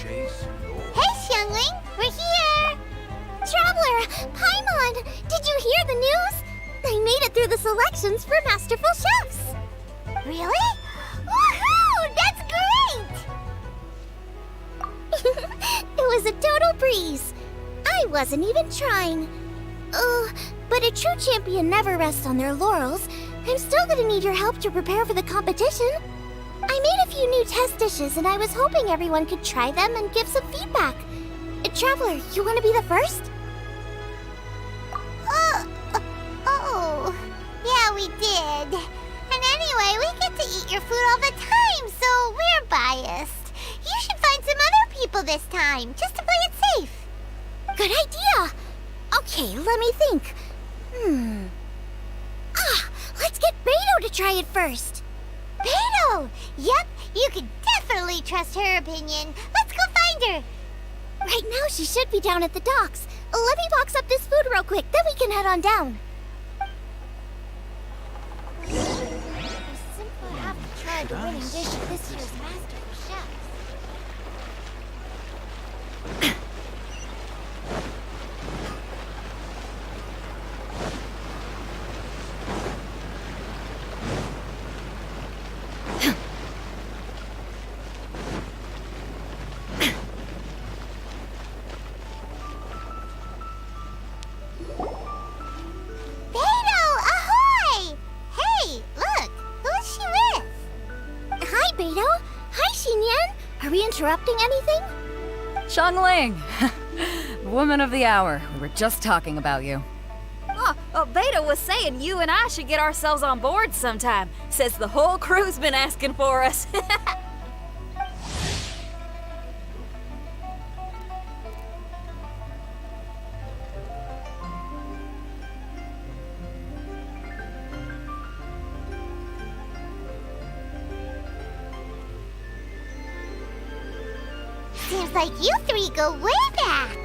Moonchase. Hey, Xiangling, we're here! Traveler, Paimon, did you hear the news? I made it through the selections for Masterful Chefs. Really? Woohoo! That's great! It was a total breeze. I wasn't even trying. But a true champion never rests on their laurels. I'm still gonna need your help to prepare for the competition. I made a few new test dishes and I was hoping everyone could try them and give some feedback. Traveler, you want to be the first? Oh, yeah, we did. And anyway, we get to eat your food all the time, so we're biased. You should find some other people this time, just to play it safe. Good idea. Okay, let me think. Let's get Beto to try it first. Beto! Yep, you can definitely trust her opinion. Let's go find her. Right now, she should be down at the docks. Let me box up this food real quick, then we can head on down. I simply have to try the winning dish of this year's Masterful Chefs. Are we interrupting anything? Xiangling! Woman of the hour. We were just talking about you. Beta was saying you and I should get ourselves on board sometime. Says the whole crew's been asking for us. Seems like you three go way back.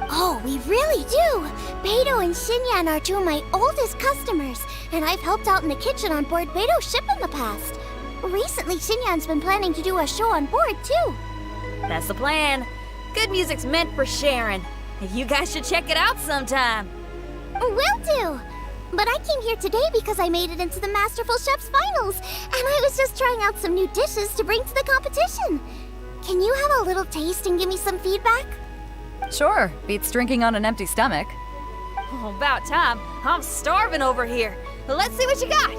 Oh, we really do. Beto and Xinyan are two of my oldest customers, and I've helped out in the kitchen on board Beto's ship in the past. Recently, Xinyan's been planning to do a show on board, too. That's the plan. Good music's meant for sharing. You guys should check it out sometime. Will do. But I came here today because I made it into the Masterful Chef's finals, and I was just trying out some new dishes to bring to the competition. Can you have a little taste and give me some feedback? Sure, beats drinking on an empty stomach. Oh, about time. I'm starving over here. Let's see what you got.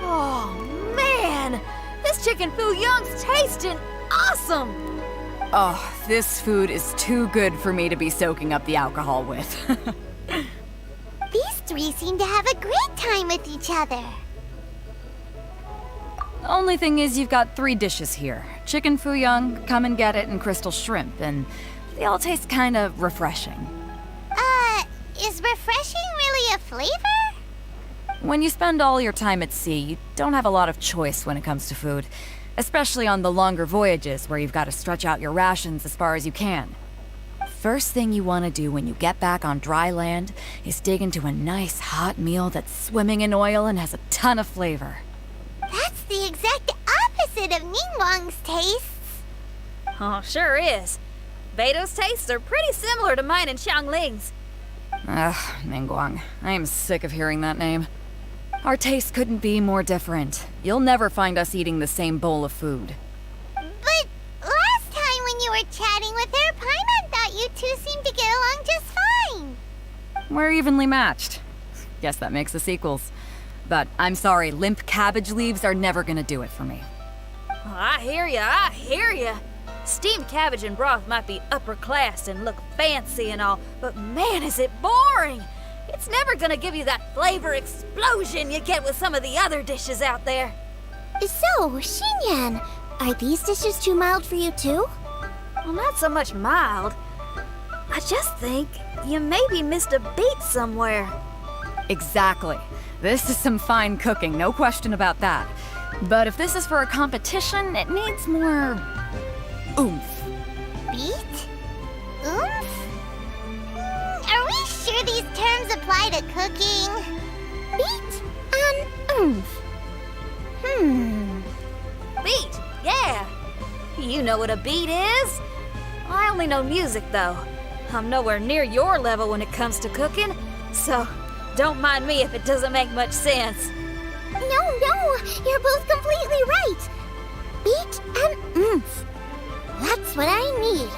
Oh, man! This chicken fuyong's tasting awesome! Oh, this food is too good for me to be soaking up the alcohol with. These three seem to have a great time with each other. Only thing is you've got 3 dishes here. Chicken fuyong, come and get it, and crystal shrimp, and they all taste kind of refreshing. Is refreshing really a flavor? When you spend all your time at sea, you don't have a lot of choice when it comes to food. Especially on the longer voyages where you've got to stretch out your rations as far as you can. First thing you want to do when you get back on dry land is dig into a nice hot meal that's swimming in oil and has a ton of flavor. That's the exact opposite of Ningguang's tastes. Oh, sure is. Beto's tastes are pretty similar to mine and Xiangling's. Ugh, Ningguang. I am sick of hearing that name. Our tastes couldn't be more different. You'll never find us eating the same bowl of food. But last time when you were chatting with her, Paimon thought you two seemed to get along just fine. We're evenly matched. Guess that makes us equals. But I'm sorry, limp cabbage leaves are never gonna do it for me. Oh, I hear ya. Steamed cabbage and broth might be upper class and look fancy and all, but man, is it boring! It's never gonna give you that flavor explosion you get with some of the other dishes out there. So, Xinyan, are these dishes too mild for you too? Well, not so much mild. I just think you maybe missed a beat somewhere. Exactly. This is some fine cooking, no question about that. But if this is for a competition, it needs more oomph. Beat? Oomph? Are we sure these terms apply to cooking? Beat and oomph. You know what a beat is. I only know music, though. I'm nowhere near your level when it comes to cooking, so don't mind me if it doesn't make much sense. No, you're both completely right. Beat and oomph. That's what I need.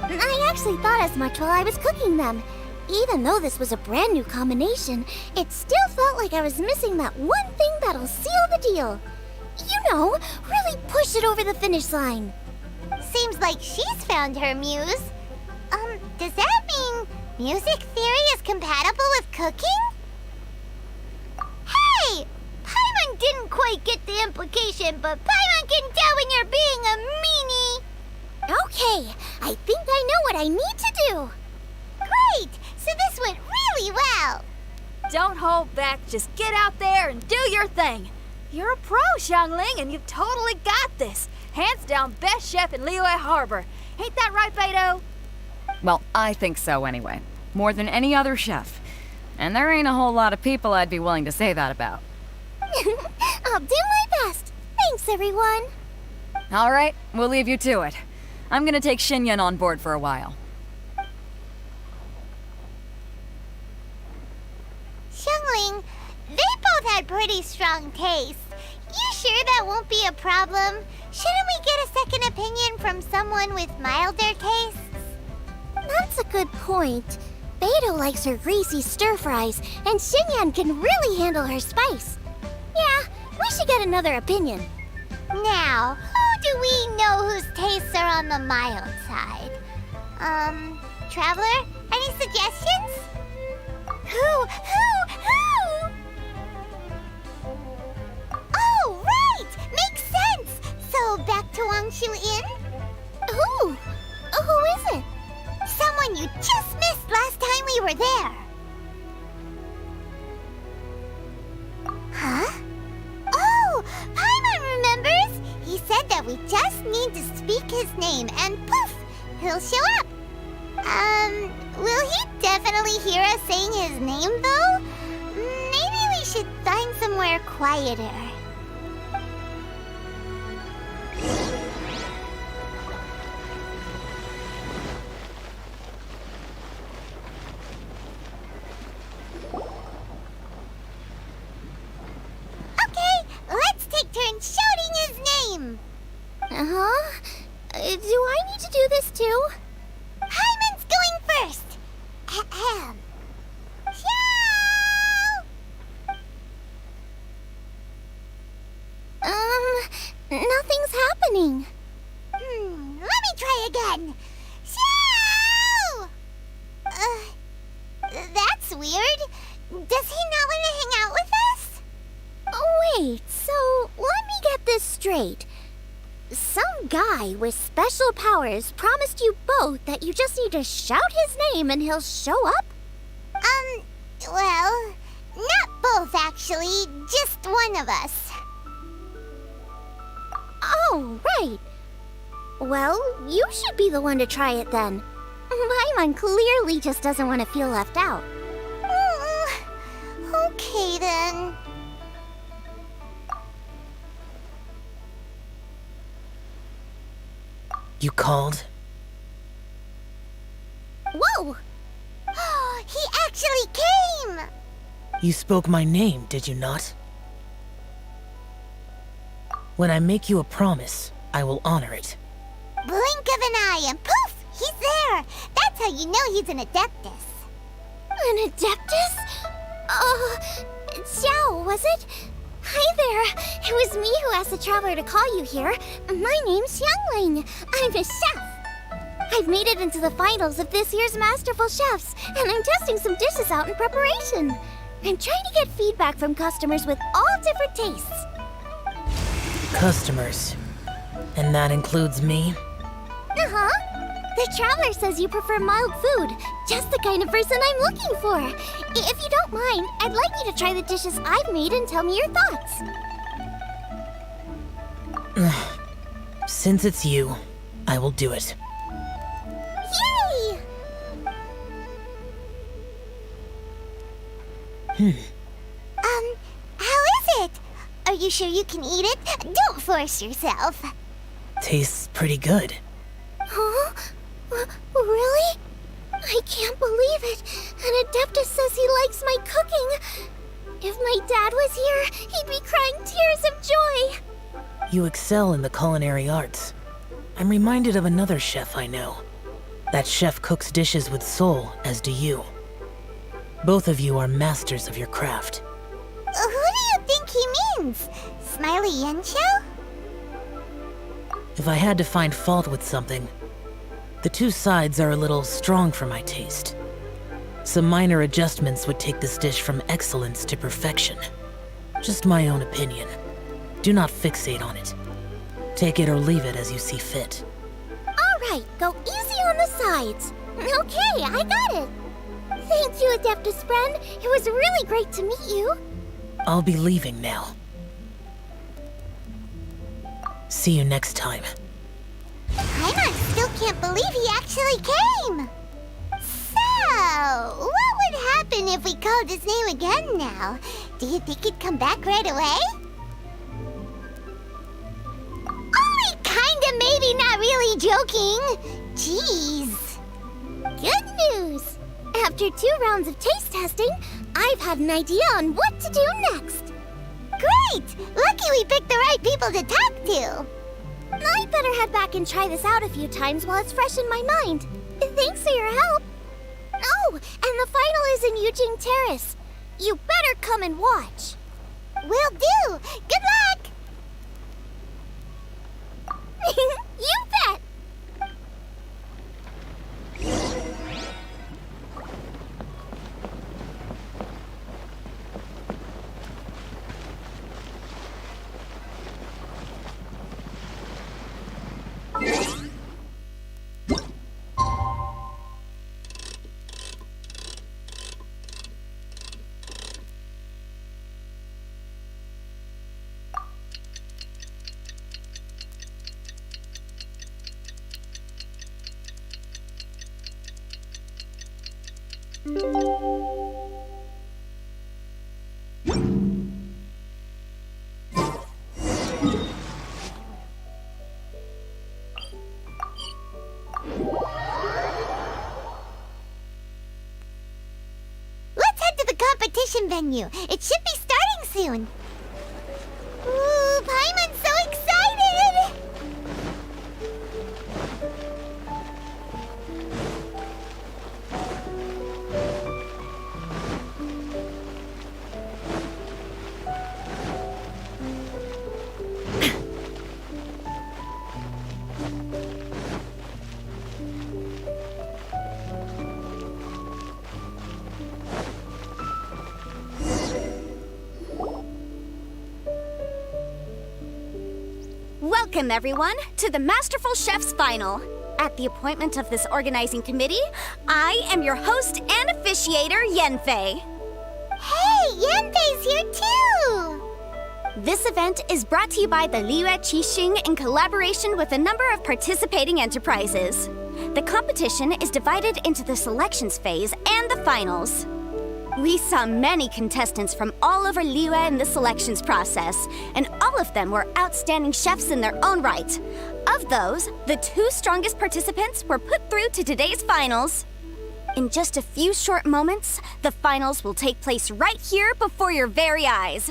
I actually thought as much while I was cooking them. Even though this was a brand new combination, it still felt like I was missing that one thing that'll seal the deal. You know, really push it over the finish line. Seems like she's found her muse. Does that mean music theory is compatible with cooking? Hey! Paimon didn't quite get the implication, but Paimon can tell when you're being a meanie. Okay, I think I know what I need to do. Great! So this went really well. Don't hold back, just get out there and do your thing. You're a pro, Xiangling, and you've totally got this. Hands down, best chef in Liyue Harbor. Ain't that right, Beto? Well, I think so anyway. More than any other chef. And there ain't a whole lot of people I'd be willing to say that about. I'll do my best. Thanks, everyone. All right, we'll leave you to it. I'm gonna take Xinyan on board for a while. Xiangling, they both had pretty strong tastes. You sure that won't be a problem? Shouldn't we get a second opinion from someone with milder tastes? That's a good point. Beto likes her greasy stir-fries, and Xinyan can really handle her spice. Yeah, we should get another opinion. Now, who do we know whose tastes are on the mild side? Traveler? Any suggestions? Who? Oh, right! Makes sense! So, back to Wangshu Inn? Who is it? Someone you just missed last time we were there. Huh? Oh, Paimon remembers! He said that we just need to speak his name and poof, he'll show up. Will he definitely hear us saying his name though? Maybe we should find somewhere quieter. Okay, let's take turns shouting his name. Uh-huh. Do I need to do this too? Hyman's going first. Ahem. Nothing's happening. Let me try again. Xiao! That's weird. Does he not want to hang out with us? Oh, wait, so let me get this straight. Some guy with special powers promised you both that you just need to shout his name and he'll show up? Well, not both actually, just one of us. Oh, right. Well, you should be the one to try it then. Paimon clearly just doesn't want to feel left out. Okay then. You called? Whoa! He actually came! You spoke my name, did you not? When I make you a promise, I will honor it. Blink of an eye and poof! He's there! That's how you know he's an Adeptus. An Adeptus? Xiao, was it? Hi there! It was me who asked the Traveler to call you here. My name's Xiangling. I'm a chef. I've made it into the finals of this year's Masterful Chefs, and I'm testing some dishes out in preparation. I'm trying to get feedback from customers with all different tastes. Customers. And that includes me? Uh-huh. The Traveler says you prefer mild food. Just the kind of person I'm looking for. If you don't mind, I'd like you to try the dishes I've made and tell me your thoughts. Since it's you, I will do it. Yay! How is it? Are you sure you can eat it? Don't force yourself. Tastes pretty good. Huh? Really? I can't believe it. And Adeptus says he likes my cooking. If my dad was here, he'd be crying tears of joy. You excel in the culinary arts. I'm reminded of another chef I know. That chef cooks dishes with soul, as do you. Both of you are masters of your craft. Who do you think he means? Smiley Yancho? If I had to find fault with something, the two sides are a little strong for my taste. Some minor adjustments would take this dish from excellence to perfection. Just my own opinion. Do not fixate on it. Take it or leave it as you see fit. All right, go easy on the sides. Okay, I got it. Thank you, Adeptus friend. It was really great to meet you. I'll be leaving now. See you next time. Paimon still can't believe he actually came. So, what would happen if we called his name again now? Do you think he'd come back right away? Only kinda, maybe, not really joking. Jeez. Good news. After 2 rounds of taste testing, I've had an idea on what to do next. Great! Lucky we picked the right people to talk to. I'd better head back and try this out a few times while it's fresh in my mind. Thanks for your help. Oh, and the final is in Eugene Terrace. You better come and watch. Will do. Good luck! You bet! Let's head to the competition venue. It should be starting soon. Ooh, Paimon's so excited! Welcome, everyone, to the Masterful Chef's Final. At the appointment of this organizing committee, I am your host and officiator, Yanfei. Hey, Yanfei's here too! This event is brought to you by the Liyue Qixing in collaboration with a number of participating enterprises. The competition is divided into the selections phase and the finals. We saw many contestants from all over Liyue in the selections process, and all of them were outstanding chefs in their own right. Of those, the 2 strongest participants were put through to today's finals. In just a few short moments, the finals will take place right here before your very eyes.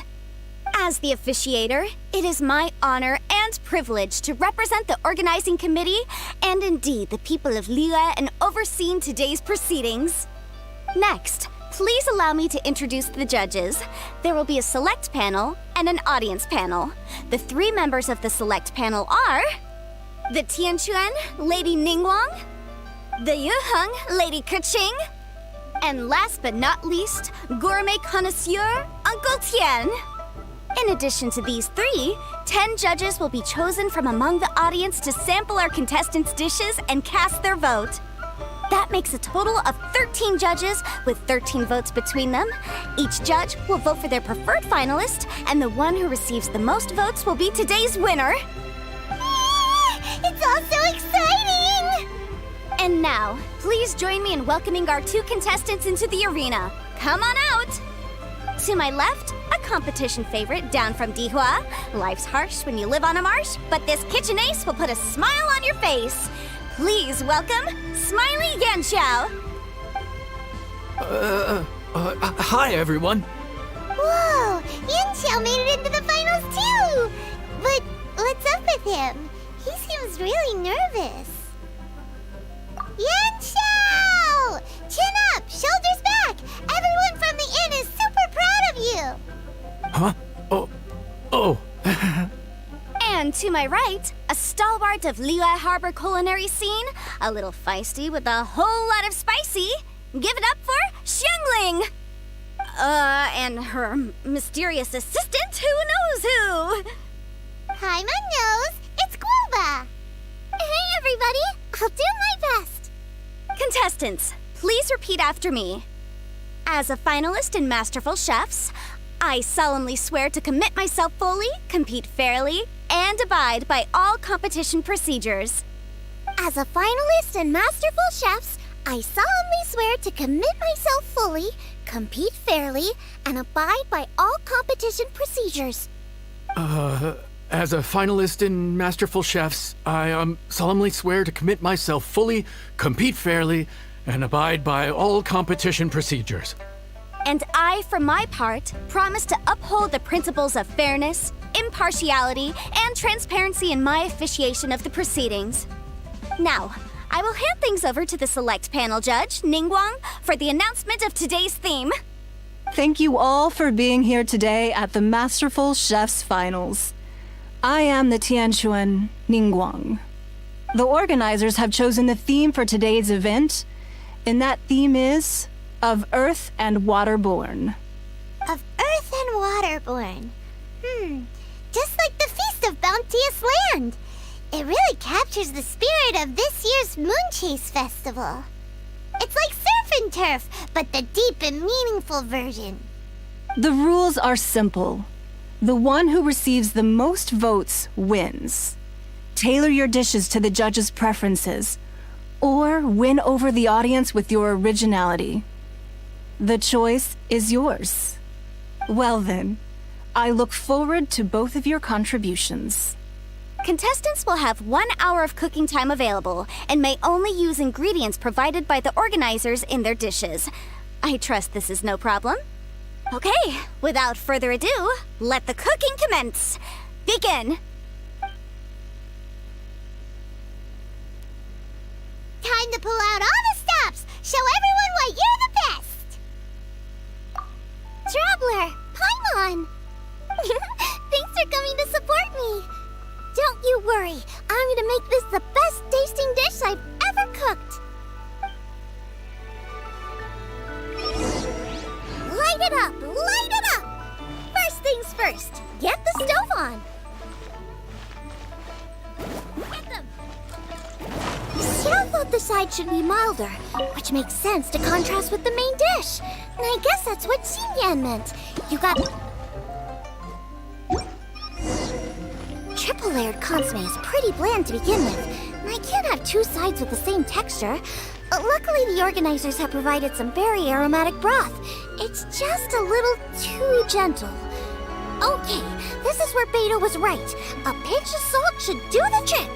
As the officiator, it is my honor and privilege to represent the organizing committee and indeed the people of Liyue in overseeing today's proceedings. Next, please allow me to introduce the judges. There will be a select panel and an audience panel. The 3 members of the select panel are the Tianquan, Lady Ningguang, the Yuheng, Lady Keqing, and last but not least, gourmet connoisseur, Uncle Tian. In addition to these 3, 10 judges will be chosen from among the audience to sample our contestants' dishes and cast their vote. That makes a total of 13 judges with 13 votes between them. Each judge will vote for their preferred finalist, and the one who receives the most votes will be today's winner. It's all so exciting! And now, please join me in welcoming our 2 contestants into the arena. Come on out! To my left, a competition favorite down from Dihua. Life's harsh when you live on a marsh, but this kitchen ace will put a smile on your face. Please welcome Smiley Yanxiao. Hi, everyone. Whoa! Yanxiao made it into the finals too! But what's up with him? He seems really nervous. Yanxiao! Chin up! Shoulders back! Everyone from the inn is super proud of you! Huh? Oh. And to my right, a stalwart of Liyue Harbor culinary scene, a little feisty with a whole lot of spicy. Give it up for Xiangling! And her mysterious assistant, who knows who? Hi, my nose! It's Guoba! Hey, everybody! I'll do my best! Contestants, please repeat after me. As a finalist in Masterful Chefs, I solemnly swear to commit myself fully, compete fairly, and abide by all competition procedures. As a finalist in Masterful Chefs, I solemnly swear to commit myself fully, compete fairly, and abide by all competition procedures. As a finalist in Masterful Chefs, I solemnly swear to commit myself fully, compete fairly, and abide by all competition procedures. And I, for my part, promise to uphold the principles of fairness, impartiality, and transparency in my officiation of the proceedings. Now, I will hand things over to the select panel judge, Ningguang, for the announcement of today's theme. Thank you all for being here today at the Masterful Chefs Finals. I am the Tianquan Ningguang. The organizers have chosen the theme for today's event, and that theme is of Earth and Waterborn. Of Earth and Waterborn. Just like the Feast of Bounteous Land. It really captures the spirit of this year's Moonchase festival. It's like surf and turf, but the deep and meaningful version. The rules are simple. The one who receives the most votes wins. Tailor your dishes to the judges' preferences, or win over the audience with your originality. The choice is yours. Well then, I look forward to both of your contributions. Contestants will have 1 hour of cooking time available and may only use ingredients provided by the organizers in their dishes. I trust this is no problem. Okay, without further ado, let the cooking commence. Begin. Time to pull out all the stops. Show everyone why you're the best. Traveler, Paimon. Thanks for coming to support me. Don't you worry. I'm gonna make this the best tasting dish I've ever cooked. Light it up! Light it up! First things first, get the stove on. Get them! Xiao thought the side should be milder, which makes sense to contrast with the main dish. And I guess that's what Xinyan meant. You got... Triple-layered consomme is pretty bland to begin with, and I can't have two sides with the same texture. Luckily, the organizers have provided some very aromatic broth. It's just a little too gentle. Okay, this is where Beta was right. A pinch of salt should do the trick.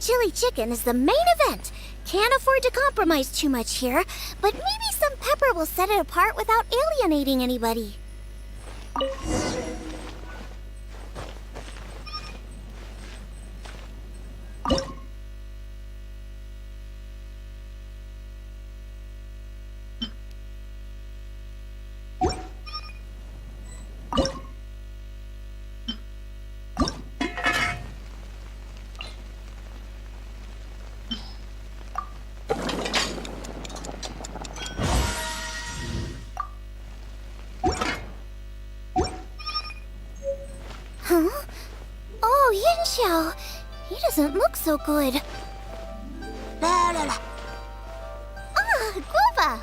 Chili chicken is the main event. Can't afford to compromise too much here, but maybe some pepper will set it apart without alienating anybody. Huh? Oh, Yanxiao. He doesn't look so good. Ah, Guava!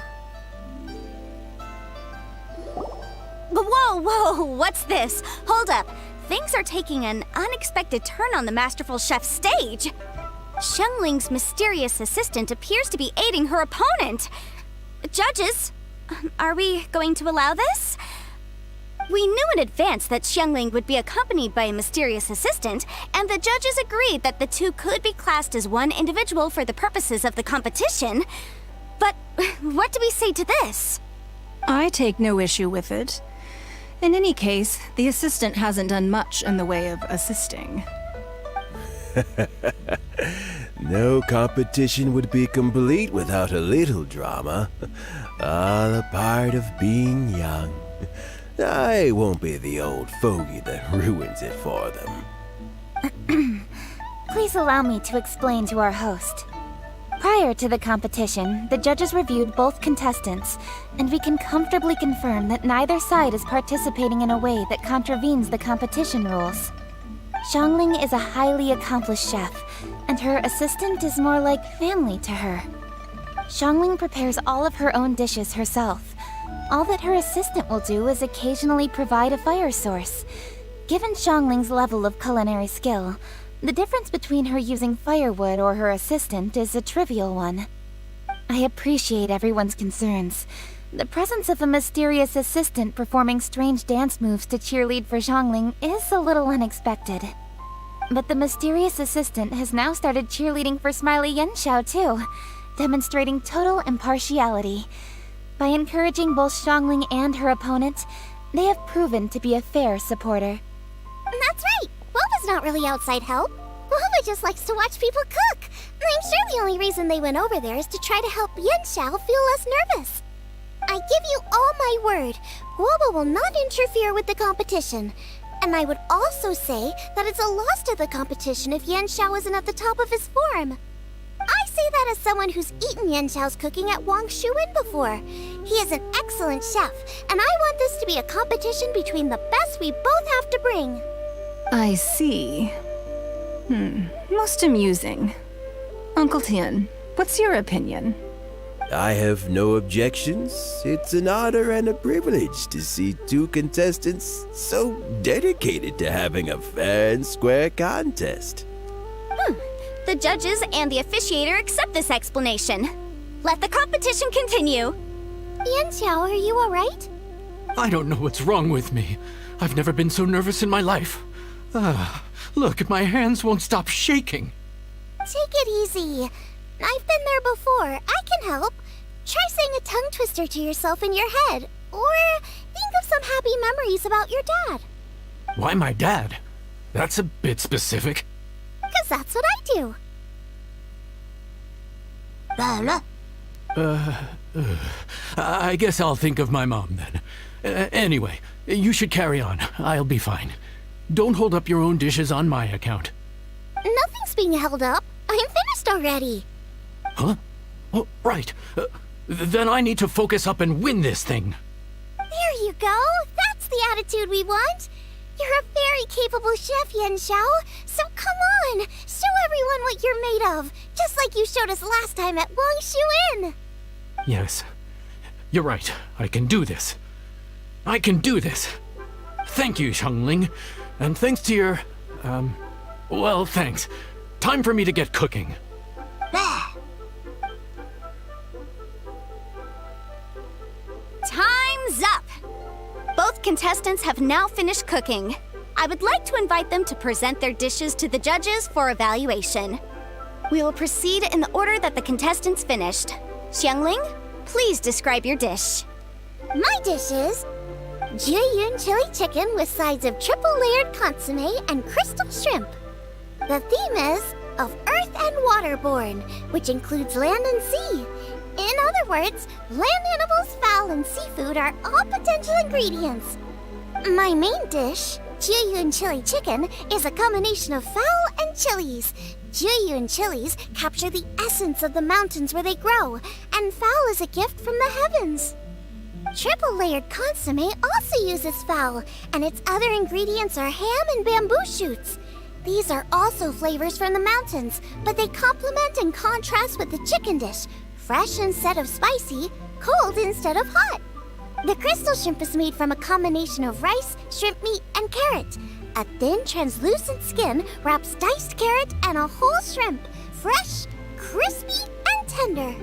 Whoa, what's this? Hold up. Things are taking an unexpected turn on the Masterful Chef's stage. Xiangling's mysterious assistant appears to be aiding her opponent. Judges, are we going to allow this? We knew in advance that Xiangling would be accompanied by a mysterious assistant, and the judges agreed that the two could be classed as one individual for the purposes of the competition. But what do we say to this? I take no issue with it. In any case, the assistant hasn't done much in the way of assisting. No competition would be complete without a little drama. All a part of being young. I won't be the old fogey that ruins it for them. Please allow me to explain to our host. Prior to the competition, the judges reviewed both contestants, and we can comfortably confirm that neither side is participating in a way that contravenes the competition rules. Xiangling is a highly accomplished chef, and her assistant is more like family to her. Xiangling prepares all of her own dishes herself. All that her assistant will do is occasionally provide a fire source. Given Xiangling's level of culinary skill, the difference between her using firewood or her assistant is a trivial one. I appreciate everyone's concerns. The presence of a mysterious assistant performing strange dance moves to cheerlead for Xiangling is a little unexpected. But the mysterious assistant has now started cheerleading for Smiley Yanxiao too, demonstrating total impartiality. By encouraging both Xiangling and her opponent, they have proven to be a fair supporter. That's right! Guava's not really outside help. Guava just likes to watch people cook. I'm sure the only reason they went over there is to try to help Yanxiao feel less nervous. I give you all my word, Guava will not interfere with the competition. And I would also say that it's a loss to the competition if Yanxiao isn't at the top of his form. I say that as someone who's eaten Yanxiao's cooking at Wang Shuin before. He is an excellent chef, and I want this to be a competition between the best we both have to bring. I see. Most amusing. Uncle Tian, what's your opinion? I have no objections. It's an honor and a privilege to see two contestants so dedicated to having a fair and square contest. The judges and the officiator accept this explanation. Let the competition continue. Yanxiao, are you alright? I don't know what's wrong with me. I've never been so nervous in my life. Look, my hands won't stop shaking. Take it easy. I've been there before. I can help. Try saying a tongue twister to yourself in your head. Or think of some happy memories about your dad. Why my dad? That's a bit specific. 'Cause that's what I do. I guess I'll think of my mom then. Anyway, you should carry on. I'll be fine. Don't hold up your own dishes on my account. Nothing's being held up. I'm finished already. Huh? Oh, right. Then I need to focus up and win this thing. There you go. That's the attitude we want. You're a very capable chef, Yanxiao. So come on, show everyone what you're made of, just like you showed us last time at Wang Shuin. Yes, you're right. I can do this. I can do this. Thank you, Xiangling. And thanks to your, well, thanks. Time for me to get cooking. Time's up! Both contestants have now finished cooking. I would like to invite them to present their dishes to the judges for evaluation. We will proceed in the order that the contestants finished. Xiangling, please describe your dish. My dish is Juyun chili chicken with sides of triple layered consomme and crystal shrimp. The theme is of earth and waterborne, which includes land and sea. In other words, land animals, fowl, and seafood are all potential ingredients. My main dish, Juyun chili chicken, is a combination of fowl and chilies. Juyun chilies capture the essence of the mountains where they grow, and fowl is a gift from the heavens. Triple layered consomme also uses fowl, and its other ingredients are ham and bamboo shoots. These are also flavors from the mountains, but they complement and contrast with the chicken dish, fresh instead of spicy, cold instead of hot. The crystal shrimp is made from a combination of rice, shrimp meat, and carrot. A thin, translucent skin wraps diced carrot and a whole shrimp, fresh, crispy, and tender.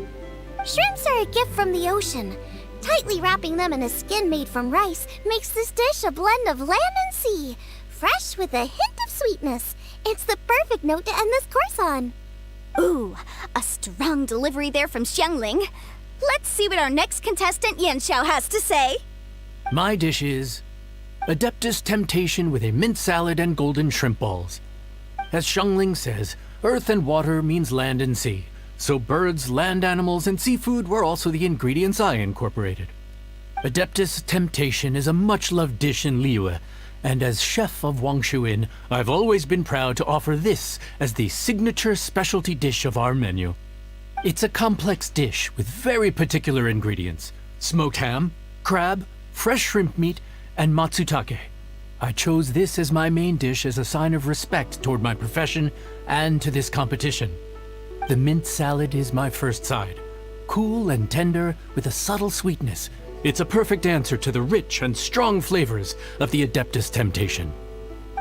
Shrimps are a gift from the ocean. Tightly wrapping them in a skin made from rice makes this dish a blend of land and sea, fresh with a hint of sweetness. It's the perfect note to end this course on. Ooh, a strong delivery there from Xiangling. Let's see what our next contestant Yanxiao has to say. My dish is Adeptus Temptation with a mint salad and golden shrimp balls. As Xiangling says, earth and water means land and sea. So birds, land animals, and seafood were also the ingredients I incorporated. Adeptus Temptation is a much-loved dish in Liyue, and as chef of Wangshu Inn, I've always been proud to offer this as the signature specialty dish of our menu. It's a complex dish with very particular ingredients: smoked ham, crab, fresh shrimp meat, and matsutake. I chose this as my main dish as a sign of respect toward my profession and to this competition. The mint salad is my first side. Cool and tender with a subtle sweetness, it's a perfect answer to the rich and strong flavors of the Adeptus Temptation.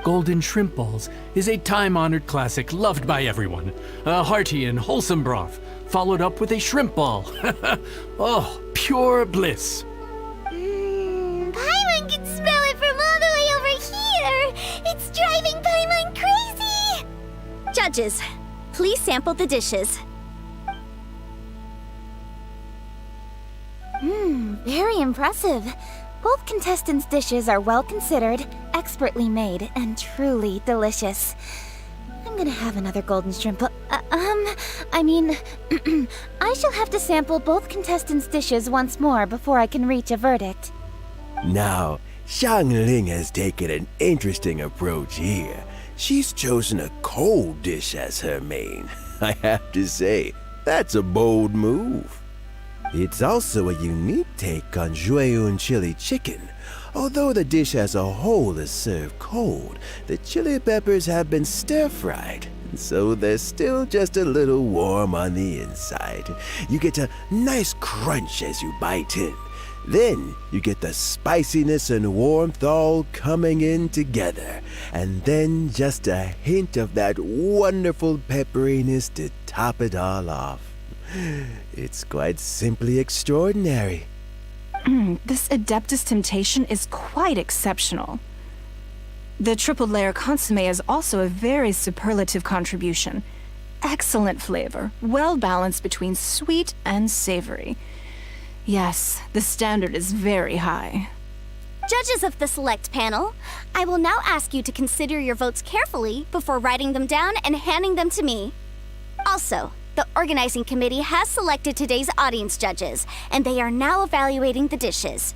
Golden shrimp balls is a time-honored classic loved by everyone. A hearty and wholesome broth, followed up with a shrimp ball. Oh, pure bliss. Paimon can smell it from all the way over here. It's driving Paimon crazy. Judges, please sample the dishes. Very impressive. Both contestants' dishes are well considered, expertly made, and truly delicious. I'm gonna have another golden shrimp. I shall have to sample both contestants' dishes once more before I can reach a verdict. Now, Xiangling has taken an interesting approach here. She's chosen a cold dish as her main. I have to say, that's a bold move. It's also a unique take on Juyun chili chicken. Although the dish as a whole is served cold, the chili peppers have been stir-fried, so they're still just a little warm on the inside. You get a nice crunch as you bite in. Then you get the spiciness and warmth all coming in together, and then just a hint of that wonderful pepperiness to top it all off. It's quite simply extraordinary. This Adeptus Temptation is quite exceptional. The triple layer consomme is also a very superlative contribution. Excellent flavor, well balanced between sweet and savory. Yes, the standard is very high. Judges of the select panel, I will now ask you to consider your votes carefully before writing them down and handing them to me. Also, the organizing committee has selected today's audience judges, and they are now evaluating the dishes.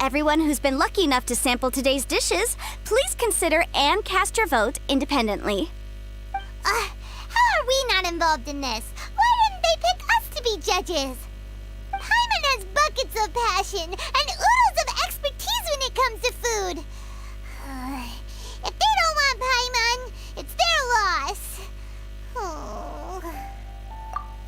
Everyone who's been lucky enough to sample today's dishes, please consider and cast your vote independently. How are we not involved in this? Why didn't they pick us to be judges? Paimon has buckets of passion and oodles of expertise when it comes to food. If they don't want Paimon, it's their loss. Oh.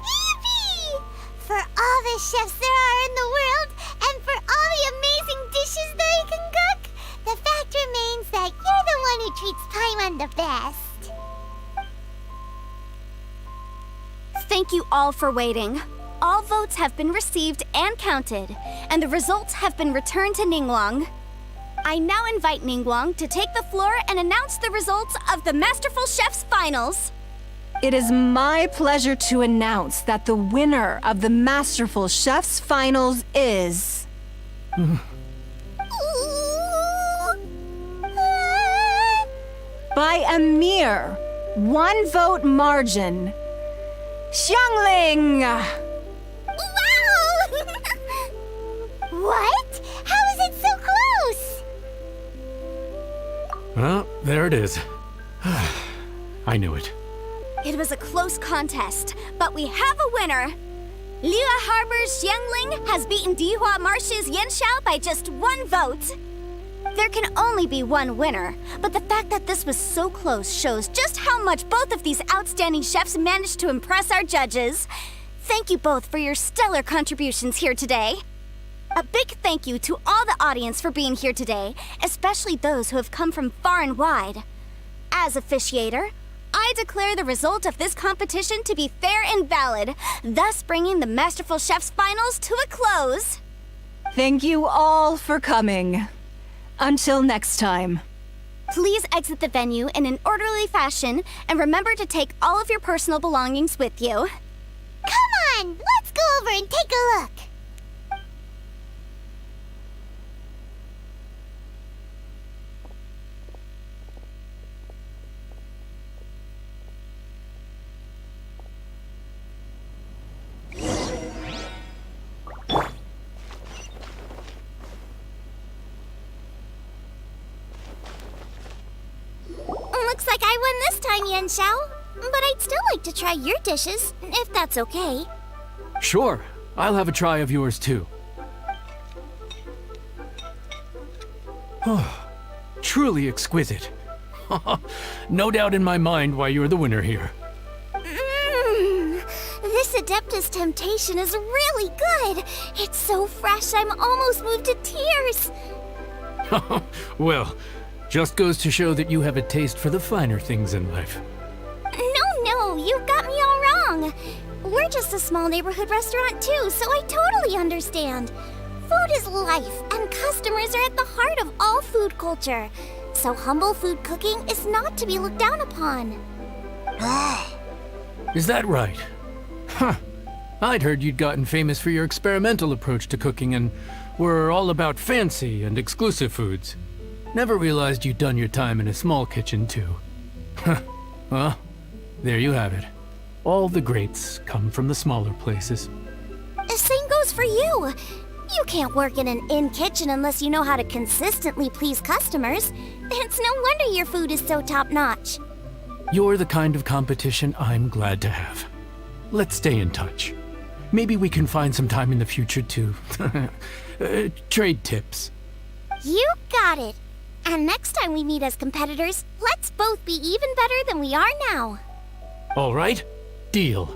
Yippee! For all the chefs there are in the world, and for all the amazing dishes they can cook, the fact remains that you're the one who treats Paimon the best. Thank you all for waiting. All votes have been received and counted, and the results have been returned to Ningguang. I now invite Ningguang to take the floor and announce the results of the Masterful Chef's Finals. It is my pleasure to announce that the winner of the Masterful Chef's Finals is... by a mere 1 vote margin, Xiangling! Wow! What? How is it so close? Well, there it is. I knew it. It was a close contest, but we have a winner. Liyue Harbor's Xiangling has beaten Dihua Marsh's Yanxiao by just 1 vote. There can only be one winner, but the fact that this was so close shows just how much both of these outstanding chefs managed to impress our judges. Thank you both for your stellar contributions here today. A big thank you to all the audience for being here today, especially those who have come from far and wide. As officiator, I declare the result of this competition to be fair and valid, thus bringing the Masterful Chef's Finals to a close. Thank you all for coming. Until next time. Please exit the venue in an orderly fashion, and remember to take all of your personal belongings with you. Come on, let's go over and take a look. Looks like I won this time, Yanxiao. But I'd still like to try your dishes, if that's okay. Sure, I'll have a try of yours too. Oh, truly exquisite. No doubt in my mind why you're the winner here. This Adeptus Temptation is really good. It's so fresh, I'm almost moved to tears. Well, just goes to show that you have a taste for the finer things in life. No, you've got me all wrong. We're just a small neighborhood restaurant too, so I totally understand. Food is life, and customers are at the heart of all food culture. So humble food cooking is not to be looked down upon. Is that right? Huh. I'd heard you'd gotten famous for your experimental approach to cooking and were all about fancy and exclusive foods. Never realized you'd done your time in a small kitchen, too. Well, there you have it. All the greats come from the smaller places. The same goes for you. You can't work in an inn kitchen unless you know how to consistently please customers. It's no wonder your food is so top-notch. You're the kind of competition I'm glad to have. Let's stay in touch. Maybe we can find some time in the future to trade tips. You got it. And next time we meet as competitors, let's both be even better than we are now. All right, deal.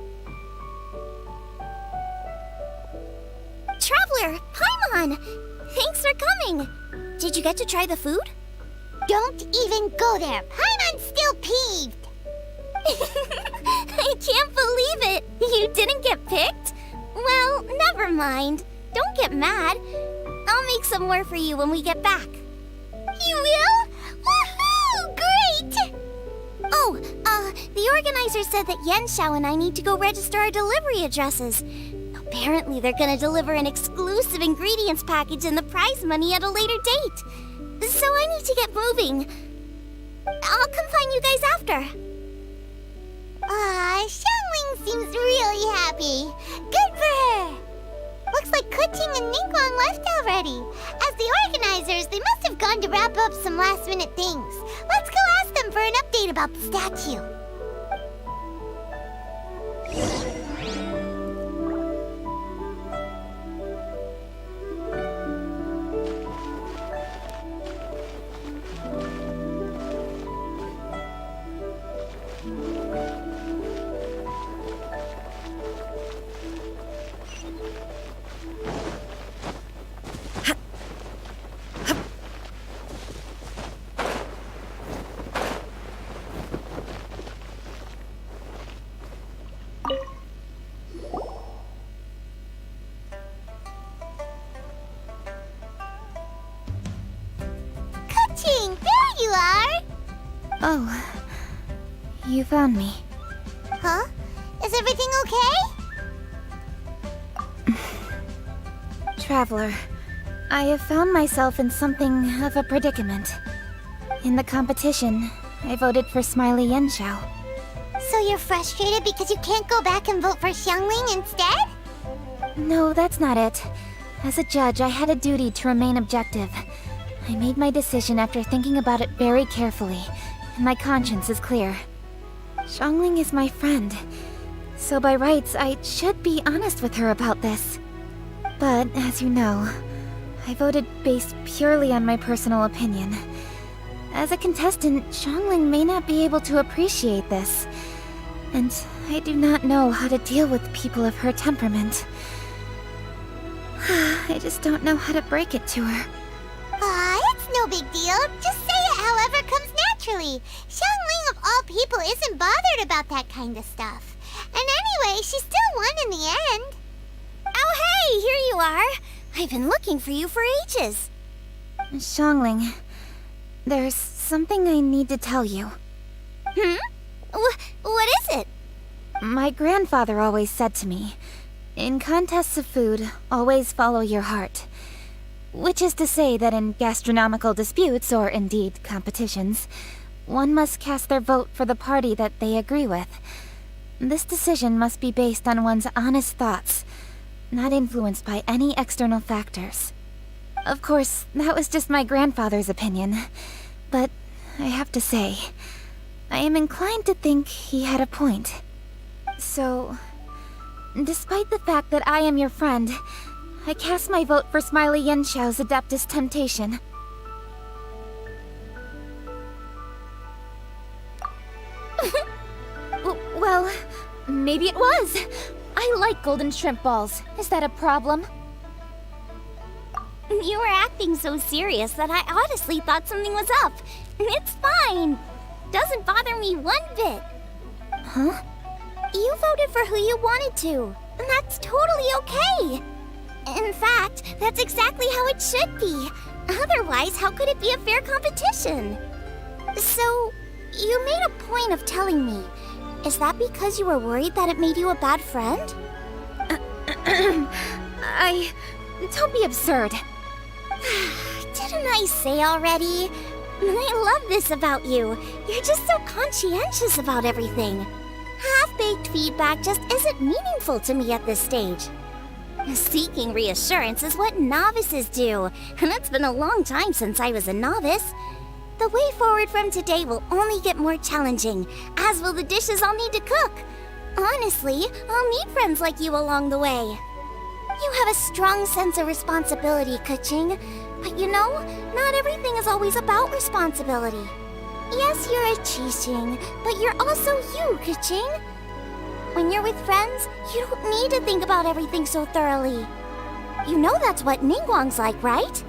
Traveler, Paimon! Thanks for coming. Did you get to try the food? Don't even go there. Paimon's still peeved. I can't believe it. You didn't get picked? Well, never mind. Don't get mad. I'll make some more for you when we get back. You will? Woohoo! Great! Oh, the organizer said that Yanxiao and I need to go register our delivery addresses. Apparently they're gonna deliver an exclusive ingredients package and the prize money at a later date. So I need to get moving. I'll come find you guys after. Xiangling seems really happy. Good for her. Looks like Kuching and Ningguang left already. As the organizers, they must have gone to wrap up some last-minute things. Let's go ask them for an update about the statue. Oh, you found me. Huh? Is everything okay? Traveler, I have found myself in something of a predicament. In the competition, I voted for Smiley Yenshao. So you're frustrated because you can't go back and vote for Xiangling instead? No, that's not it. As a judge, I had a duty to remain objective. I made my decision after thinking about it very carefully, and my conscience is clear. Xiangling is my friend, so by rights, I should be honest with her about this. But, as you know, I voted based purely on my personal opinion. As a contestant, Xiangling may not be able to appreciate this, and I do not know how to deal with people of her temperament. I just don't know how to break it to her. It's no big deal. Just say it however comes naturally. Xiangling of all people isn't bothered about that kind of stuff. And anyway, she still won in the end. Oh hey, here you are. I've been looking for you for ages. Xiangling, there's something I need to tell you. What is it? My grandfather always said to me, in contests of food, always follow your heart. Which is to say that in gastronomical disputes, or indeed competitions, one must cast their vote for the party that they agree with. This decision must be based on one's honest thoughts, not influenced by any external factors. Of course, that was just my grandfather's opinion, but I have to say, I am inclined to think he had a point. So, despite the fact that I am your friend, I cast my vote for Smiley Yenshao's Adeptus Temptation. Well, maybe it was. I like golden shrimp balls. Is that a problem? You were acting so serious that I honestly thought something was up. It's fine. Doesn't bother me one bit. Huh? You voted for who you wanted to, and that's totally okay. In fact, that's exactly how it should be. Otherwise, how could it be a fair competition? So, you made a point of telling me. Is that because you were worried that it made you a bad friend? Don't be absurd. Didn't I say already? I love this about you. You're just so conscientious about everything. Half-baked feedback just isn't meaningful to me at this stage. Seeking reassurance is what novices do, and it's been a long time since I was a novice. The way forward from today will only get more challenging, as will the dishes I'll need to cook. Honestly, I'll need friends like you along the way. You have a strong sense of responsibility, Keqing. But you know, not everything is always about responsibility. Yes, you're a Qixing, but you're also you, Keqing. When you're with friends, you don't need to think about everything so thoroughly. You know that's what Ningguang's like, right?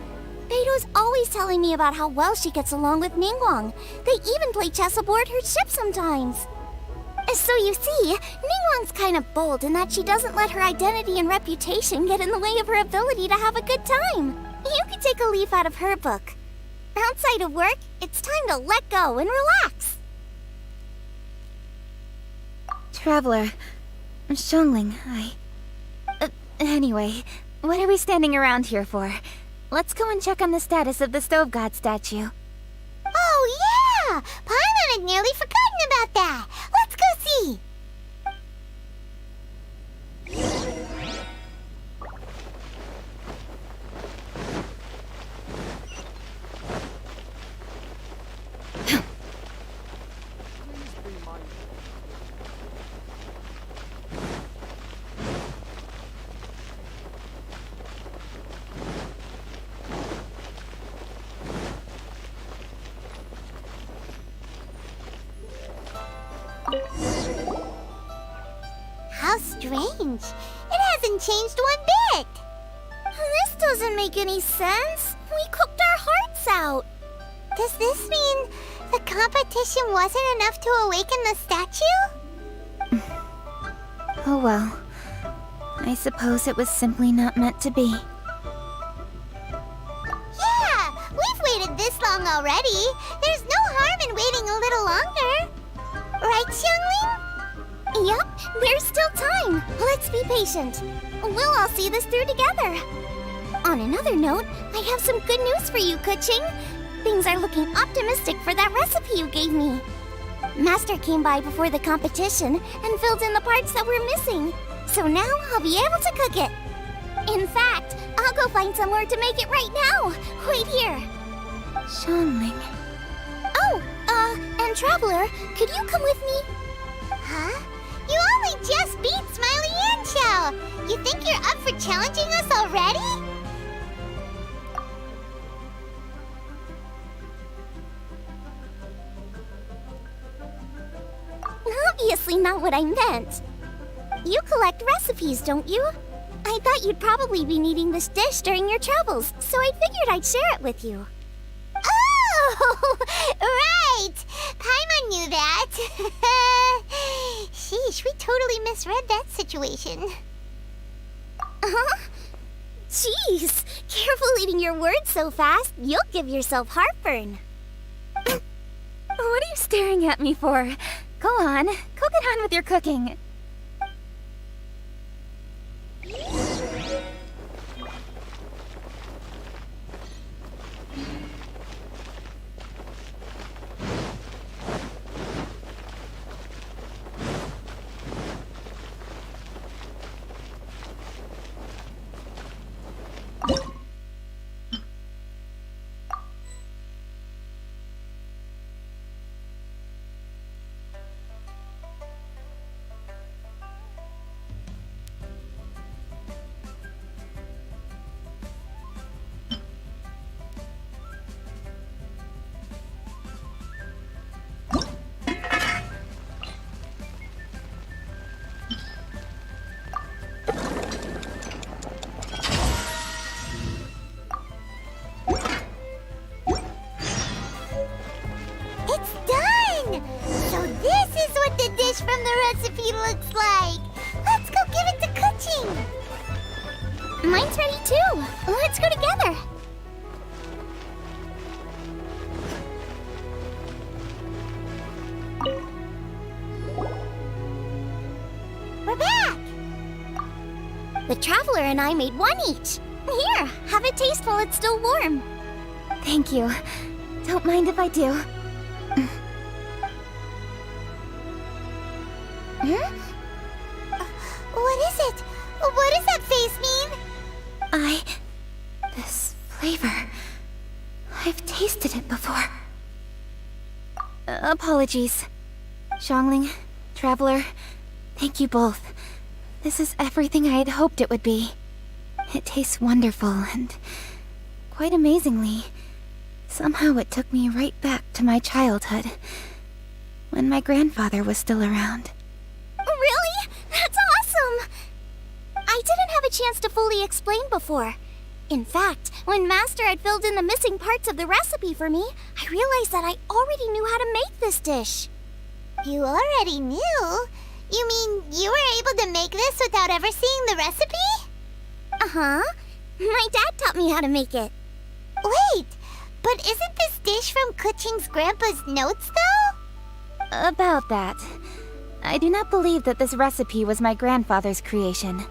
Beido's always telling me about how well she gets along with Ningguang. They even play chess aboard her ship sometimes. So you see, Ningguang's kind of bold in that she doesn't let her identity and reputation get in the way of her ability to have a good time. You could take a leaf out of her book. Outside of work, it's time to let go and relax. Traveler, Xiangling, anyway, what are we standing around here for? Let's go and check on the status of the Stove God statue. Oh yeah! Paimon had nearly forgotten about that. Let's go see. How strange. It hasn't changed one bit. This doesn't make any sense. We cooked our hearts out. Does this mean the competition wasn't enough to awaken the statue? Oh well. I suppose it was simply not meant to be. Yeah, we've waited this long already. There's no harm in waiting a little longer. Right, Xiangling? Yep, there's still time. Let's be patient. We'll all see this through together. On another note, I have some good news for you, Kuching. Things are looking optimistic for that recipe you gave me. Master came by before the competition and filled in the parts that were missing. So now I'll be able to cook it. In fact, I'll go find somewhere to make it right now. Wait here. Xiangling. Oh, and Traveler, could you come with me? Huh? You only just beat Smiley and Chow. You think you're up for challenging us already? Obviously not what I meant. You collect recipes, don't you? I thought you'd probably be needing this dish during your travels, so I figured I'd share it with you. Oh, right! Paimon knew that. Sheesh, we totally misread that situation. Huh? Jeez, careful eating your words so fast. You'll give yourself heartburn. What are you staring at me for? Go on, go get on with your cooking. It's done! So this is what the dish from the recipe looks like. Let's go give it to Kuching. Mine's ready too. Let's go together. We're back! The Traveler and I made one each. Here, have a taste while it's still warm. Thank you. Don't mind if I do. Hmm? What is it? What does that face mean? This flavor. I've tasted it before. Apologies. Xiangling, Traveler, thank you both. This is everything I had hoped it would be. It tastes wonderful and, quite amazingly, somehow it took me right back to my childhood, when my grandfather was still around. Really? That's awesome! I didn't have a chance to fully explain before. In fact, when Master had filled in the missing parts of the recipe for me, I realized that I already knew how to make this dish. You already knew? You mean you were able to make this without ever seeing the recipe? Uh-huh. My dad taught me how to make it. Wait, but isn't this dish from Kuching's grandpa's notes, though? About that, I do not believe that this recipe was my grandfather's creation.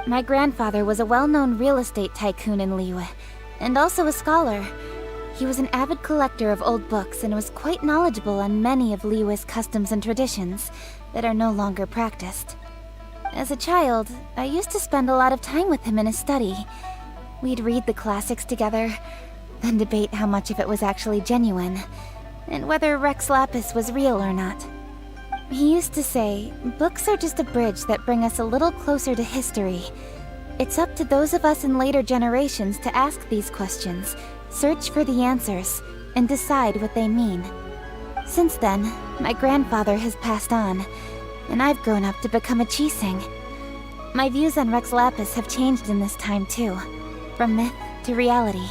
My grandfather was a well-known real estate tycoon in Liyue, and also a scholar. He was an avid collector of old books and was quite knowledgeable on many of Liyue's customs and traditions that are no longer practiced. As a child, I used to spend a lot of time with him in his study. We'd read the classics together, then debate how much of it was actually genuine, and whether Rex Lapis was real or not. He used to say, books are just a bridge that bring us a little closer to history. It's up to those of us in later generations to ask these questions, search for the answers, and decide what they mean. Since then, my grandfather has passed on, and I've grown up to become a Chising. My views on Rex Lapis have changed in this time too, from myth to reality.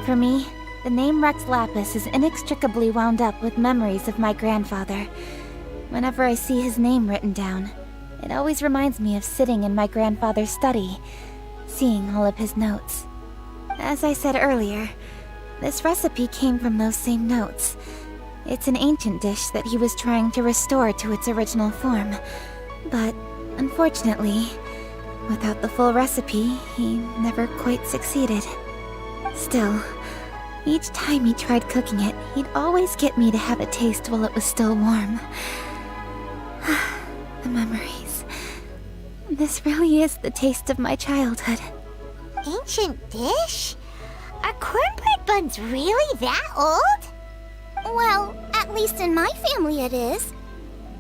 For me, the name Rex Lapis is inextricably wound up with memories of my grandfather. Whenever I see his name written down, it always reminds me of sitting in my grandfather's study, seeing all of his notes. As I said earlier, this recipe came from those same notes. It's an ancient dish that he was trying to restore to its original form. But, unfortunately, without the full recipe, he never quite succeeded. Still, each time he tried cooking it, he'd always get me to have a taste while it was still warm. The memories. This really is the taste of my childhood. Ancient dish? Are cornbread buns really that old? Well, at least in my family it is.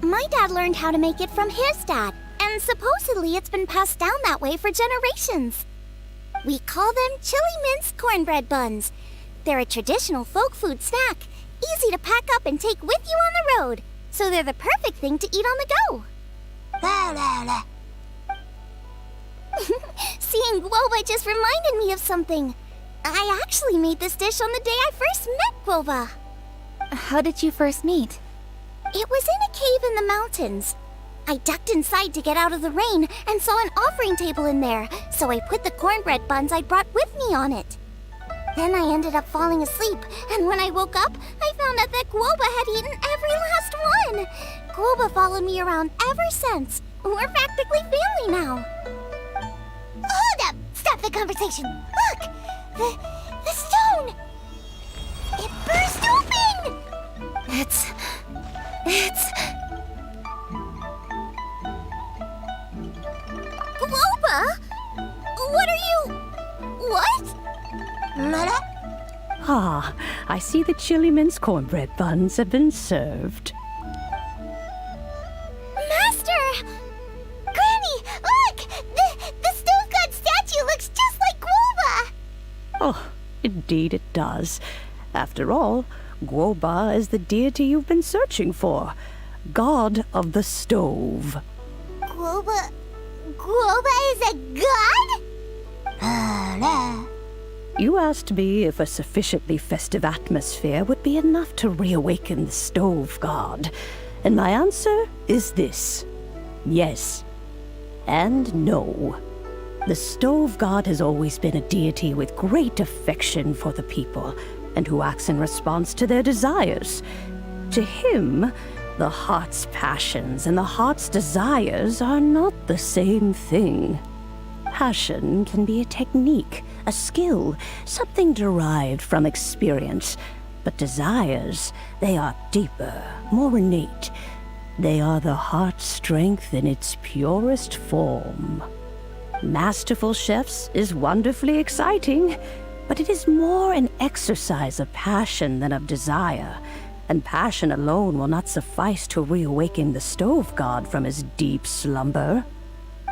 My dad learned how to make it from his dad, and supposedly it's been passed down that way for generations. We call them chili minced cornbread buns. They're a traditional folk food snack, easy to pack up and take with you on the road, so they're the perfect thing to eat on the go. Seeing Guoba just reminded me of something. I actually made this dish on the day I first met Guoba. How did you first meet? It was in a cave in the mountains. I ducked inside to get out of the rain and saw an offering table in there, so I put the cornbread buns I'd brought with me on it. Then I ended up falling asleep, and when I woke up, I found out that Guoba had eaten every last one. Guoba followed me around ever since. We're practically family now. Hold up! Stop the conversation! Look! The stone! It burst open! It's... Guoba? What are you... What? Ah, I see the chili minced cornbread buns have been served. Master! Granny, look! The stone god statue looks just like Guoba! Oh, indeed it does. After all, Guoba is the deity you've been searching for. God of the stove. Guoba is a god? You asked me if a sufficiently festive atmosphere would be enough to reawaken the stove god. And my answer is this. Yes. And no. The stove god has always been a deity with great affection for the people, and who acts in response to their desires. To him, the heart's passions and the heart's desires are not the same thing. Passion can be a technique, a skill, something derived from experience. But desires, they are deeper, more innate. They are the heart's strength in its purest form. Masterful chefs is wonderfully exciting, but it is more an exercise of passion than of desire, and passion alone will not suffice to reawaken the stove god from his deep slumber.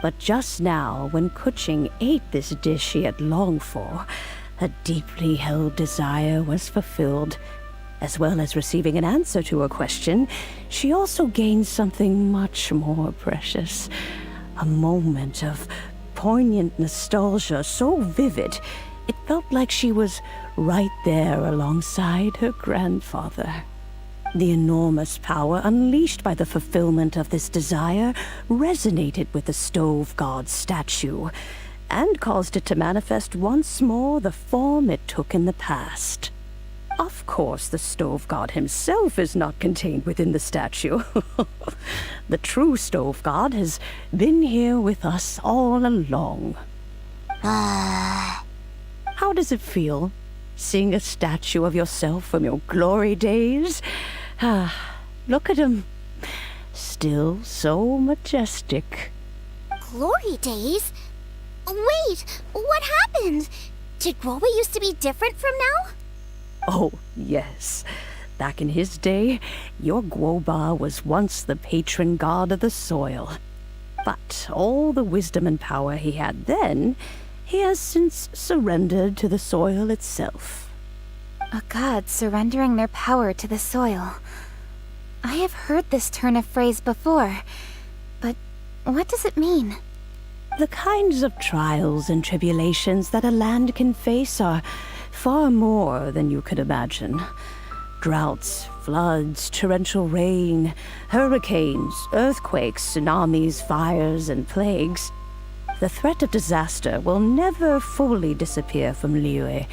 But just now, when Kuching ate this dish he had longed for, a deeply held desire was fulfilled. As well as receiving an answer to her question, she also gained something much more precious. A moment of poignant nostalgia so vivid, it felt like she was right there alongside her grandfather. The enormous power unleashed by the fulfillment of this desire resonated with the stove god's statue, and caused it to manifest once more the form it took in the past. Of course, the stove god himself is not contained within the statue. The true stove god has been here with us all along. How does it feel, seeing a statue of yourself from your glory days? Look at him. Still so majestic. Glory days? Wait, what happened? Did Guoba used to be different from now? Oh, yes. Back in his day, your Guoba was once the patron god of the soil. But all the wisdom and power he had then, he has since surrendered to the soil itself. A god surrendering their power to the soil. I have heard this turn of phrase before, but what does it mean? The kinds of trials and tribulations that a land can face are far more than you could imagine. Droughts, floods, torrential rain, hurricanes, earthquakes, tsunamis, fires, and plagues. The threat of disaster will never fully disappear from Liyue.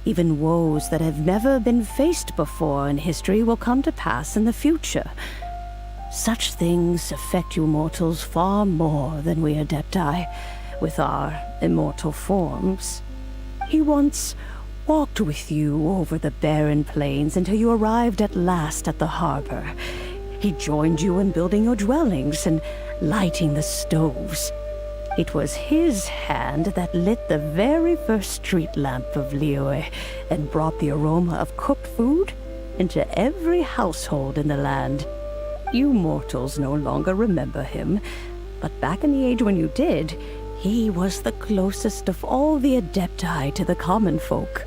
Even woes that have never been faced before in history will come to pass in the future. Such things affect you mortals far more than we Adepti, with our immortal forms. He once walked with you over the barren plains until you arrived at last at the harbor. He joined you in building your dwellings and lighting the stoves. It was his hand that lit the very first street lamp of Liyue and brought the aroma of cooked food into every household in the land. You mortals no longer remember him, but back in the age when you did, he was the closest of all the Adepti to the common folk.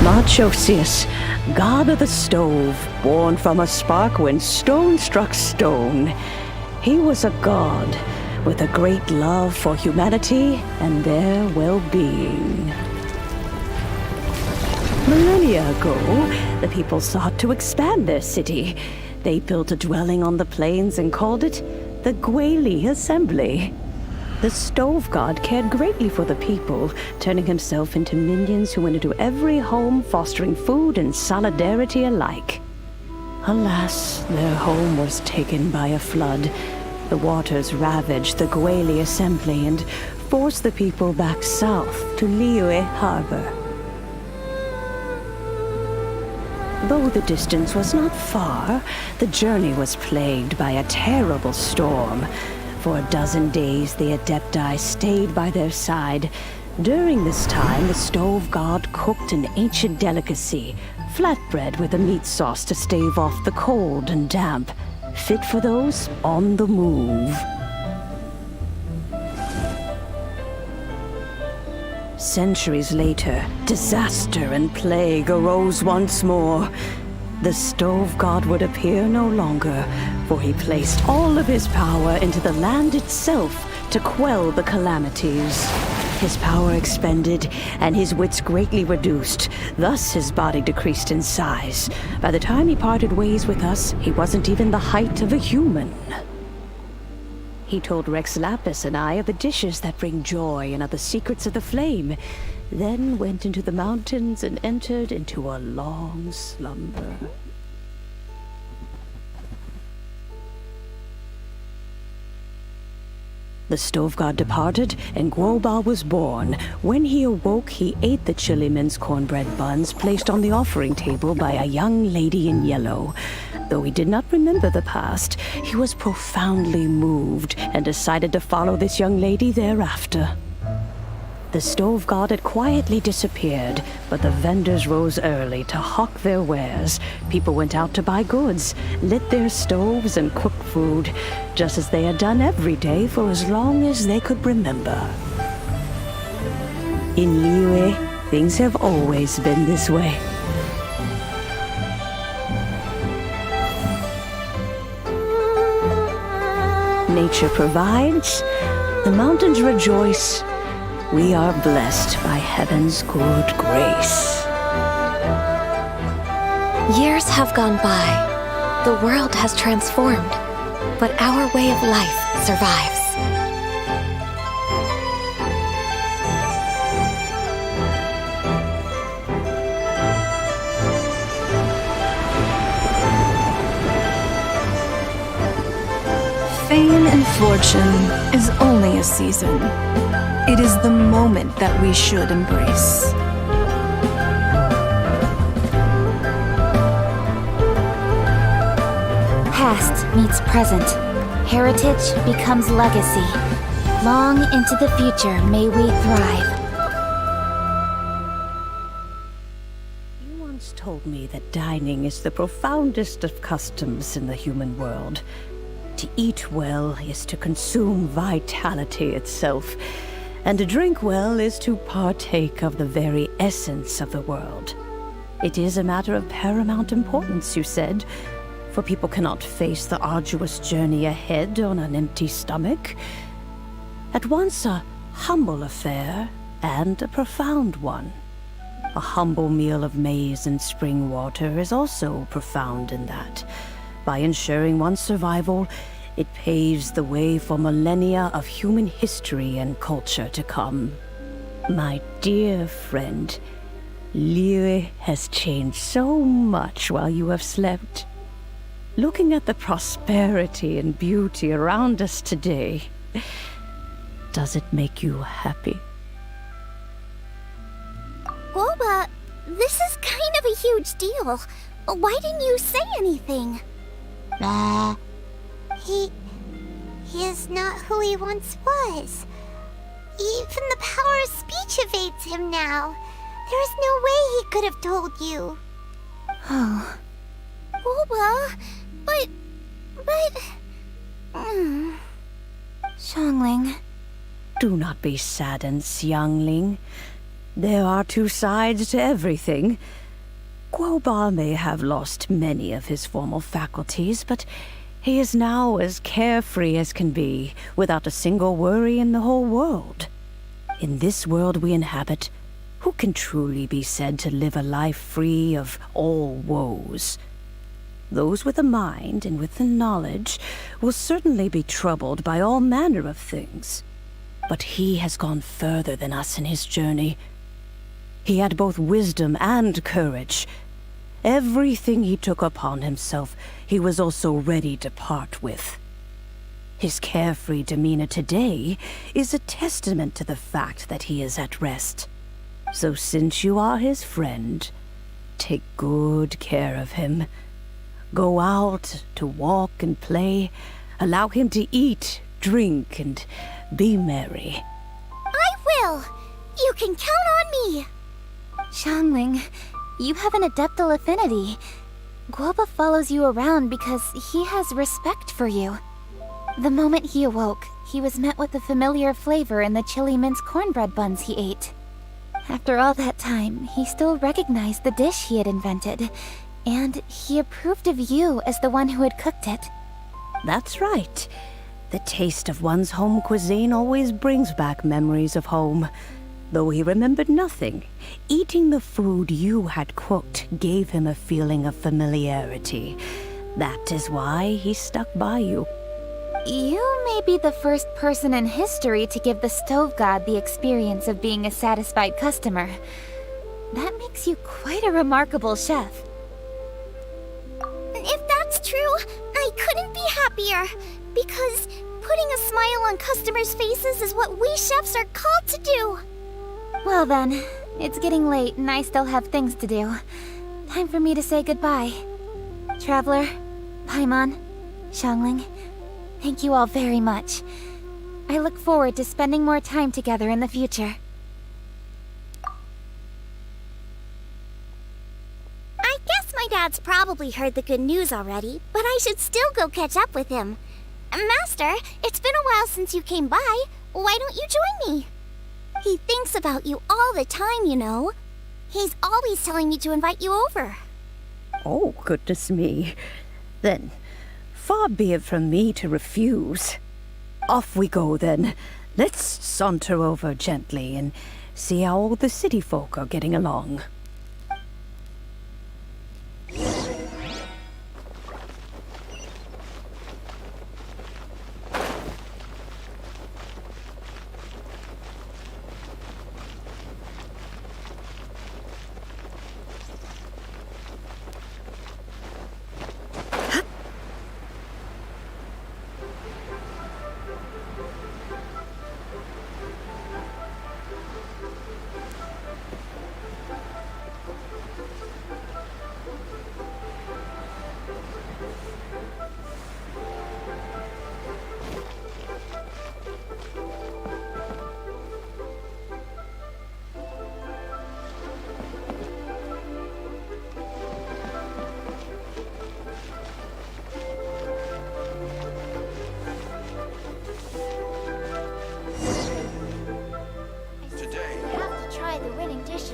Moonchase, god of the stove, born from a spark when stone struck stone. He was a god with a great love for humanity and their well-being. Millennia ago, the people sought to expand their city. They built a dwelling on the plains and called it the Guili Assembly. The stove god cared greatly for the people, turning himself into minions who went into every home, fostering food and solidarity alike. Alas, their home was taken by a flood. The waters ravaged the Guili Assembly and forced the people back south to Liyue Harbor. Though the distance was not far, the journey was plagued by a terrible storm. For a dozen days, the Adepti stayed by their side. During this time, the stove god cooked an ancient delicacy, flatbread with a meat sauce to stave off the cold and damp, fit for those on the move. Centuries later, disaster and plague arose once more. The stove god would appear no longer, for he placed all of his power into the land itself to quell the calamities. His power expended, and his wits greatly reduced. Thus his body decreased in size. By the time he parted ways with us, he wasn't even the height of a human. He told Rex Lapis and I of the dishes that bring joy and of the secrets of the flame, then went into the mountains and entered into a long slumber. The stove god departed, and Guoba was born. When he awoke, he ate the chili mince cornbread buns placed on the offering table by a young lady in yellow. Though he did not remember the past, he was profoundly moved and decided to follow this young lady thereafter. The stove god had quietly disappeared, but the vendors rose early to hawk their wares. People went out to buy goods, lit their stoves, and cooked food, just as they had done every day for as long as they could remember. In Liyue, things have always been this way. Nature provides, the mountains rejoice. We are blessed by heaven's good grace. Years have gone by. The world has transformed, but our way of life survives. Fame and fortune is only a season. It is the moment that we should embrace. Past meets present. Heritage becomes legacy. Long into the future may we thrive. You once told me that dining is the profoundest of customs in the human world. To eat well is to consume vitality itself, and to drink well is to partake of the very essence of the world. It is a matter of paramount importance, you said, for people cannot face the arduous journey ahead on an empty stomach. At once a humble affair and a profound one. A humble meal of maize and spring water is also profound in that. By ensuring one's survival, It paves the way for millennia of human history and culture to come. My dear friend, Liyue has changed so much while you have slept. Looking at the prosperity and beauty around us today, does it make you happy? Guoba, this is kind of a huge deal. Why didn't you say anything? He is not who he once was. Even the power of speech evades him now. There is no way he could have told you. Oh. Guoba, but... Xiangling. Do not be saddened, Xiangling. There are two sides to everything. Guoba may have lost many of his formal faculties, but he is now as carefree as can be, without a single worry in the whole world. In this world we inhabit, who can truly be said to live a life free of all woes? Those with a mind and with the knowledge will certainly be troubled by all manner of things. But he has gone further than us in his journey. He had both wisdom and courage. Everything he took upon himself, he was also ready to part with. His carefree demeanor today is a testament to the fact that he is at rest. So since you are his friend, take good care of him. Go out to walk and play. Allow him to eat, drink, and be merry. I will! You can count on me! Xiangling, you have an adeptal affinity. Guoba follows you around because he has respect for you. The moment he awoke, he was met with a familiar flavor in the chili mince cornbread buns he ate. After all that time, he still recognized the dish he had invented, and he approved of you as the one who had cooked it. That's right. The taste of one's home cuisine always brings back memories of home. Though he remembered nothing, eating the food you had cooked gave him a feeling of familiarity. That is why he stuck by you. You may be the first person in history to give the stove god the experience of being a satisfied customer. That makes you quite a remarkable chef. If that's true, I couldn't be happier. Because putting a smile on customers' faces is what we chefs are called to do. Well then, it's getting late and I still have things to do. Time for me to say goodbye. Traveler, Paimon, Xiangling, thank you all very much. I look forward to spending more time together in the future. I guess my dad's probably heard the good news already, but I should still go catch up with him. Master, it's been a while since you came by. Why don't you join me? He thinks about you all the time, you know. He's always telling me to invite you over. Oh, goodness me. Then, far be it from me to refuse. Off we go, then. Let's saunter over gently and see how all the city folk are getting along.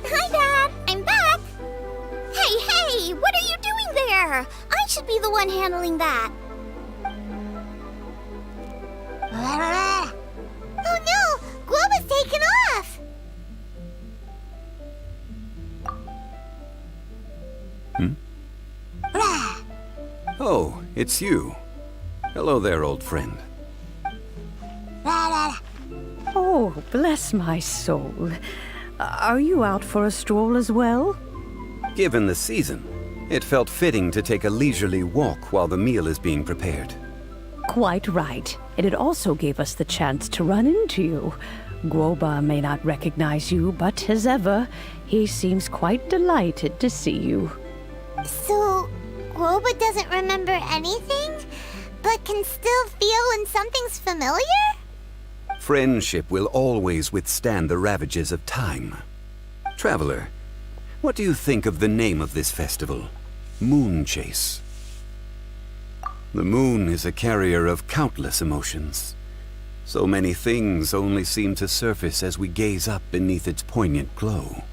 Hi, Dad! I'm back! Hey! What are you doing there? I should be the one handling that. Oh no! Guoba's taken off! Oh, it's you. Hello there, old friend. Oh, bless my soul. Are you out for a stroll as well? Given the season, it felt fitting to take a leisurely walk while the meal is being prepared. Quite right. And it also gave us the chance to run into you. Guoba may not recognize you, but as ever, he seems quite delighted to see you. So, Guoba doesn't remember anything, but can still feel when something's familiar? Friendship will always withstand the ravages of time. Traveler, what do you think of the name of this festival? Moonchase. The moon is a carrier of countless emotions. So many things only seem to surface as we gaze up beneath its poignant glow.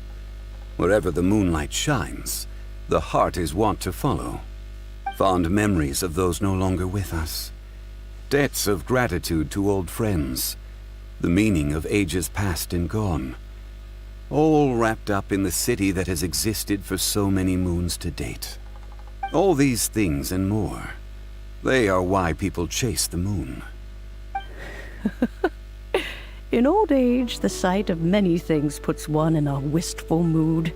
Wherever the moonlight shines, the heart is wont to follow. Fond memories of those no longer with us. Debts of gratitude to old friends. The meaning of ages past and gone. All wrapped up in the city that has existed for so many moons to date. All these things and more. They are why people chase the moon. In old age, the sight of many things puts one in a wistful mood.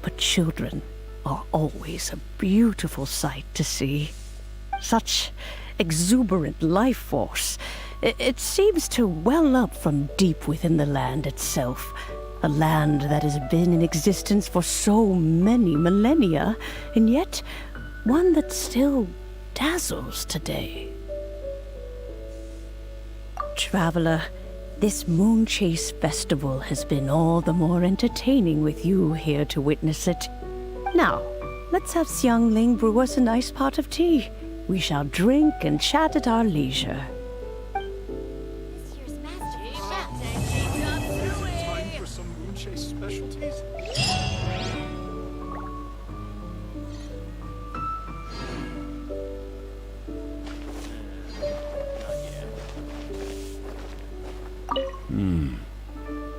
But children are always a beautiful sight to see. Such exuberant life force. It seems to well up from deep within the land itself. A land that has been in existence for so many millennia, and yet one that still dazzles today. Traveler, this Moonchase festival has been all the more entertaining with you here to witness it. Now, let's have Xiangling brew us a nice pot of tea. We shall drink and chat at our leisure. Time for some Moonchase specialties?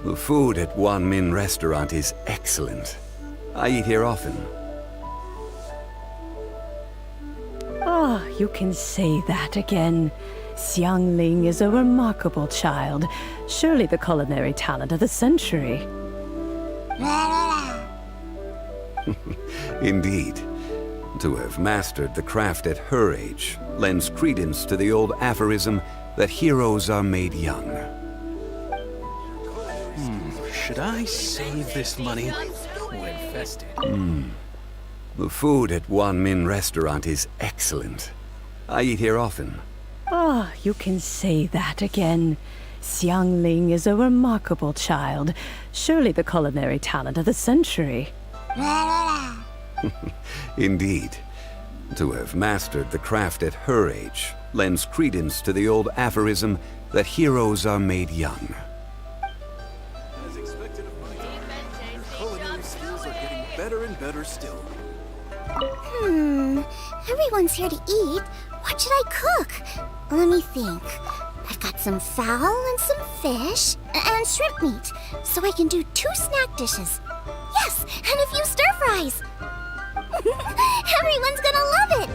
The food at Wan Min restaurant is excellent. I eat here often. Ah, you can say that again. Xiangling is a remarkable child. Surely the culinary talent of the century. Indeed. To have mastered the craft at her age lends credence to the old aphorism that heroes are made young. Should I save this money or invest it? The food at Wan Min restaurant is excellent. I eat here often. Ah, you can say that again. Xiangling is a remarkable child. Surely the culinary talent of the century. Indeed. To have mastered the craft at her age lends credence to the old aphorism that heroes are made young. As expected of my daughter, your culinary skills are getting better and better still. Everyone's here to eat. What should I cook? Let me think. I've got some fowl and some fish and shrimp meat, so I can do 2 snack dishes. Yes, and a few stir fries. Everyone's gonna love it.